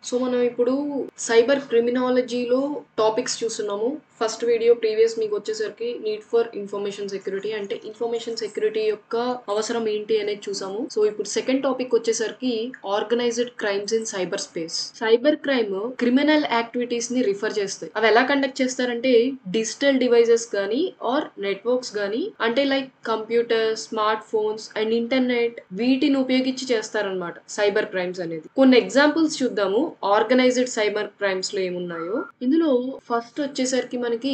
So మనం ఇప్పుడు cyber క్రిమినాలజీలో topics చూస్తున్నాము. ఫస్ట్ వీడియో ప్రీవియస్ మీకు వచ్చేసరికి నీడ్ ఫర్ ఇన్ఫర్మేషన్ సెక్యూరిటీ అంటే ఇన్ఫర్మేషన్ సెక్యూరిటీ యొక్క అవసరం ఏంటి అనేది చూసాము. సో ఇప్పుడు సెకండ్ టాపిక్ వచ్చేసరికి organised crimes in cyber space. Cyber crime criminal activities ని రిఫర్ చేస్తాయి. అవి ఎలా కండక్ట్ చేస్తారంటే డిజిటల్ డివైజెస్ గానీ ఆర్ నెట్వర్క్స్ గానీ అంటే like computer, smart phones and internet వీటిని ఉపయోగించి చేస్తారనమాట సైబర్ క్రైమ్స్ అనేది. కొన్ని ఎగ్జాంపుల్స్ చూద్దాము ఆర్గనైజ్డ్ సైబర్ క్రైమ్స్ లో ఏమున్నాయో. ఇందులో ఫస్ట్ వచ్చేసరికి మనకి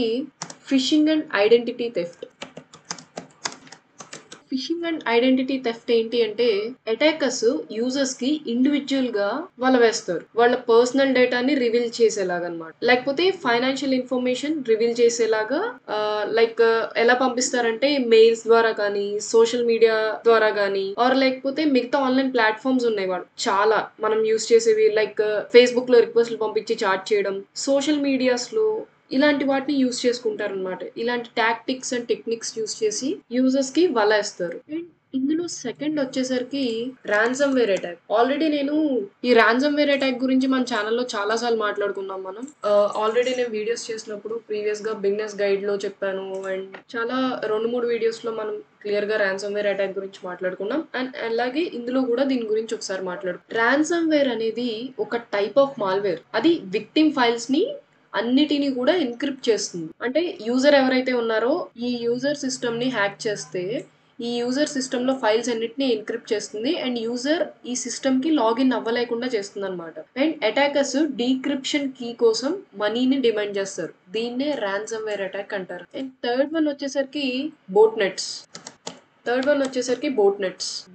fishing and identity theft. Fishing and identity theft ఏంటి అంటే అటాకర్స్ యూజర్స్ కి ఇండివిజువల్ గా వేస్తారు. వాళ్ళ పర్సనల్ డేటాని రివీల్ చేసేలాగా అనమాట. లేకపోతే ఫైనాన్షియల్ ఇన్ఫర్మేషన్ రివీల్ చేసేలాగా లైక్ ఎలా పంపిస్తారంటే మెయిల్స్ ద్వారా కానీ, సోషల్ మీడియా ద్వారా కానీ, ఆర్ లేకపోతే మిగతా ఆన్లైన్ ప్లాట్ఫామ్స్ ఉన్నాయి వాళ్ళు చాలా మనం యూస్ చేసేవి. లైక్ ఫేస్బుక్ లో రిక్వెస్ట్లు పంపించి చాట్ చేయడం, సోషల్ మీడియాస్ లో ఇలాంటి వాటిని యూజ్ చేసుకుంటారు అనమాట. ఇలాంటి టాక్టిక్స్ అండ్ టెక్నిక్స్ యూజ్ చేసి యూజర్స్ కి వలేస్తారు. అండ్ ఇందులో సెకండ్ వచ్చేసరికి రాన్సమ్ వేర్ అటాక్. ఆల్రెడీ నేను ఈ రాన్సమ్ వేర్ అటాక్ గురించి మన ఛానల్లో చాలా సార్లు మాట్లాడుకున్నాం మనం. ఆల్రెడీ నేను వీడియోస్ చేసినప్పుడు ప్రీవియస్ గా బిగినర్స్ గైడ్ లో చెప్పాను అండ్ చాలా 2-3 వీడియోస్ లో మనం క్లియర్ గా రాన్సమ్ వేర్ అటాక్ గురించి మాట్లాడుకున్నాం. అండ్ అలాగే ఇందులో కూడా దీని గురించి ఒకసారి రాన్సమ్ వేర్ అనేది ఒక టైప్ ఆఫ్ మాల్వేర్. అది విక్టిమ్ ఫైల్స్ ని అన్నిటిని కూడా ఎన్క్రిప్ట్ చేస్తుంది. అంటే యూజర్ ఎవరైతే ఉన్నారో ఈ యూజర్ సిస్టమ్ ని హ్యాక్ చేస్తే ఈ యూజర్ సిస్టమ్ లో ఫైల్స్ అన్నిటిని ఎన్క్రిప్ట్ చేస్తుంది అండ్ యూజర్ ఈ సిస్టమ్ కి లాగిన్ అవ్వలేకుండా చేస్తుంది అనమాట. అండ్ అటాకర్స్ డీక్రిప్షన్ కీ కోసం మనీని డిమాండ్ చేస్తారు. దీన్నే రాన్సమ్ వేర్ అటాక్ అంటారు. అండ్ థర్డ్ వన్ వచ్చేసరికి బోట్ నెట్స్.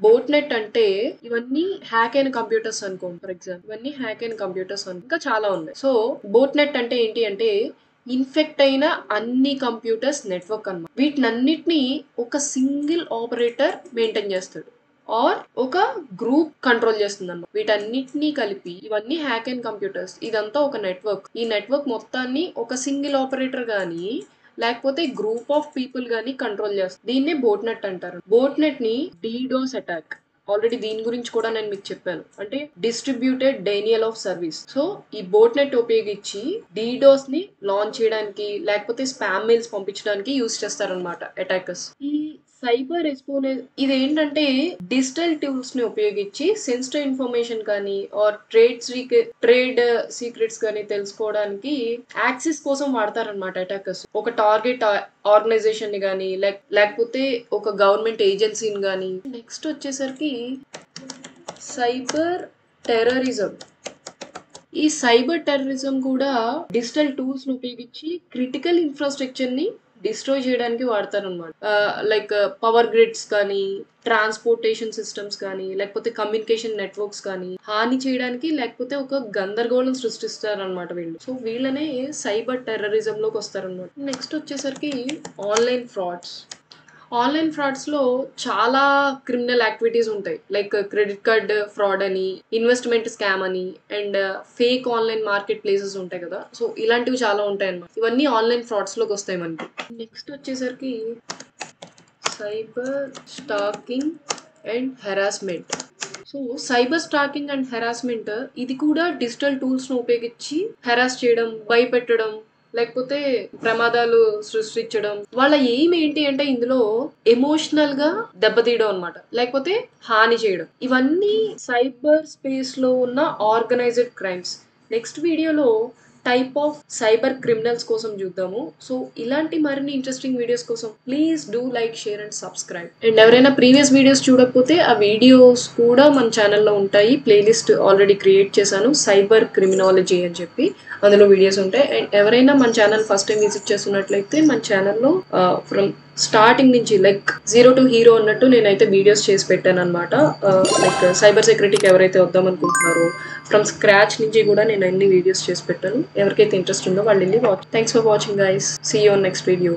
బోట్ నెట్ అంటే ఇవన్నీ హ్యాక్ అయిన కంప్యూటర్స్ అనుకోండి. ఫర్ ఎగ్జాంపుల్ ఇవన్నీ హ్యాక్ అయిన కంప్యూటర్స్ ఇంకా చాలా ఉన్నాయి. సో బోట్ నెట్ అంటే ఏంటి అంటే ఇన్ఫెక్ట్ అయిన అన్ని కంప్యూటర్స్ నెట్వర్క్ అన్నమాట. వీటినన్నిటిని ఒక సింగిల్ ఆపరేటర్ మెయింటైన్ చేస్తాడు ఆర్ ఒక గ్రూప్ కంట్రోల్ చేస్తుంది అన్నమాట. వీటన్నిటినీ కలిపి ఇవన్నీ హ్యాక్ అయిన కంప్యూటర్స్, ఇదంతా ఒక నెట్వర్క్. ఈ నెట్వర్క్ మొత్తాన్ని ఒక సింగిల్ ఆపరేటర్ గానీ లేకపోతే గ్రూప్ ఆఫ్ పీపుల్ గానీ కంట్రోల్ చేస్తారు. దీన్నే బోట్ నెట్ అంటారు. బోట్ నెట్ ని డీడోస్ అటాక్, ఆల్రెడీ దీని గురించి కూడా నేను మీకు చెప్పాను, అంటే distributed Daniel of service. So ఈ బోట్ నెట్ ఉపయోగించి డీడోస్ ని లాంచ్ చేయడానికి లేకపోతే స్పామ్ మెయిల్స్ పంపించడానికి యూజ్ చేస్తారనమాట అటాకర్స్. ఈ సైబర్ ఎస్పోనెన్స్ ఇదేంటంటే డిజిటల్ టూల్స్ ని ఉపయోగించి సెన్సిటివ్ ఇన్ఫర్మేషన్ కానీ ఆర్ ట్రేడ్ సీక్రెట్స్ కానీ తెలుసుకోవడానికి యాక్సెస్ కోసం వాడతారనమాట అటాకర్స్. ఒక టార్గెట్ ఆర్గనైజేషన్ ని కానీ లేకపోతే ఒక గవర్నమెంట్ ఏజెన్సీని కానీ. నెక్స్ట్ వచ్చేసరికి సైబర్ టెర్రరిజం. ఈ సైబర్ టెర్రరిజం కూడా డిజిటల్ టూల్స్ ని ఉపయోగించి క్రిటికల్ ఇన్ఫ్రాస్ట్రక్చర్ ని డిస్ట్రాయ్ చేయడానికి వాడతారు అనమాట. లైక్ పవర్ గ్రిడ్స్ కానీ, ట్రాన్స్పోర్టేషన్ సిస్టమ్స్ కానీ, లేకపోతే కమ్యూనికేషన్ నెట్వర్క్స్ కానీ హాని చేయడానికి లేకపోతే ఒక గందరగోళం సృష్టిస్తారనమాట వీళ్ళు. సో వీళ్ళనే సైబర్ టెర్రరిజం లోకి వస్తారనమాట. నెక్స్ట్ వచ్చేసరికి ఆన్లైన్ ఫ్రాడ్స్ లో చాలా క్రిమినల్ యాక్టివిటీస్ ఉంటాయి. లైక్ క్రెడిట్ కార్డ్ ఫ్రాడ్ అని, ఇన్వెస్ట్మెంట్ స్కామ్ అని and fake online market places ఉంటాయి కదా. సో ఇలాంటివి చాలా ఉంటాయి అన్నమాట. ఇవన్నీ ఆన్లైన్ ఫ్రాడ్స్ లోకి వస్తాయి మనకి. నెక్స్ట్ వచ్చేసరికి cyber stacking and harassment. So cyber stacking and harassment ఇది కూడా డిజిటల్ టూల్స్ ను ఉపయోగించి హెరాస్ చేయడం, భయపెట్టడం లేకపోతే ప్రమాదాలు సృష్టించడం. వాళ్ళ ఎయిమ్ ఏంటి అంటే ఇందులో ఎమోషనల్ గా దెబ్బతీయడం అనమాట, లేకపోతే హాని చేయడం. ఇవన్నీ సైబర్ స్పేస్ లో ఉన్న ఆర్గనైజ్డ్ క్రైమ్స్. నెక్స్ట్ వీడియోలో టైప్ ఆఫ్ సైబర్ క్రిమినల్స్ కోసం చూద్దాము. సో ఇలాంటి మరిన్ని ఇంట్రెస్టింగ్ వీడియోస్ కోసం please do like, share and subscribe. And ఎవరైనా ప్రీవియస్ వీడియోస్ చూడకపోతే ఆ వీడియోస్ కూడా మన ఛానల్లో ఉంటాయి. ప్లేలిస్ట్ ఆల్రెడీ క్రియేట్ చేశాను, సైబర్ క్రిమినాలజీ అని చెప్పి. అందులో వీడియోస్ ఉంటాయి. అండ్ ఎవరైనా మన ఛానల్ ఫస్ట్ టైం విజిట్ చేస్తున్నట్లయితే మన ఛానల్లో ఫ్రమ్ స్టార్టింగ్ నుంచి లైక్ 0 to hero అన్నట్టు నేనైతే వీడియోస్ చేసి పెట్టాను అనమాట. లైక్ సైబర్ సెక్యూరిటీకి ఎవరైతే వద్దాం అనుకుంటున్నారో ఫ్రమ్ స్క్రాచ్ నుంచి కూడా నేను అన్ని వీడియోస్ చేసి పెట్టాను. ఎవరికైతే ఇంట్రెస్ట్ ఉందో వాళ్ళు వెళ్ళి watch. Thanks for watching guys. See you on next video.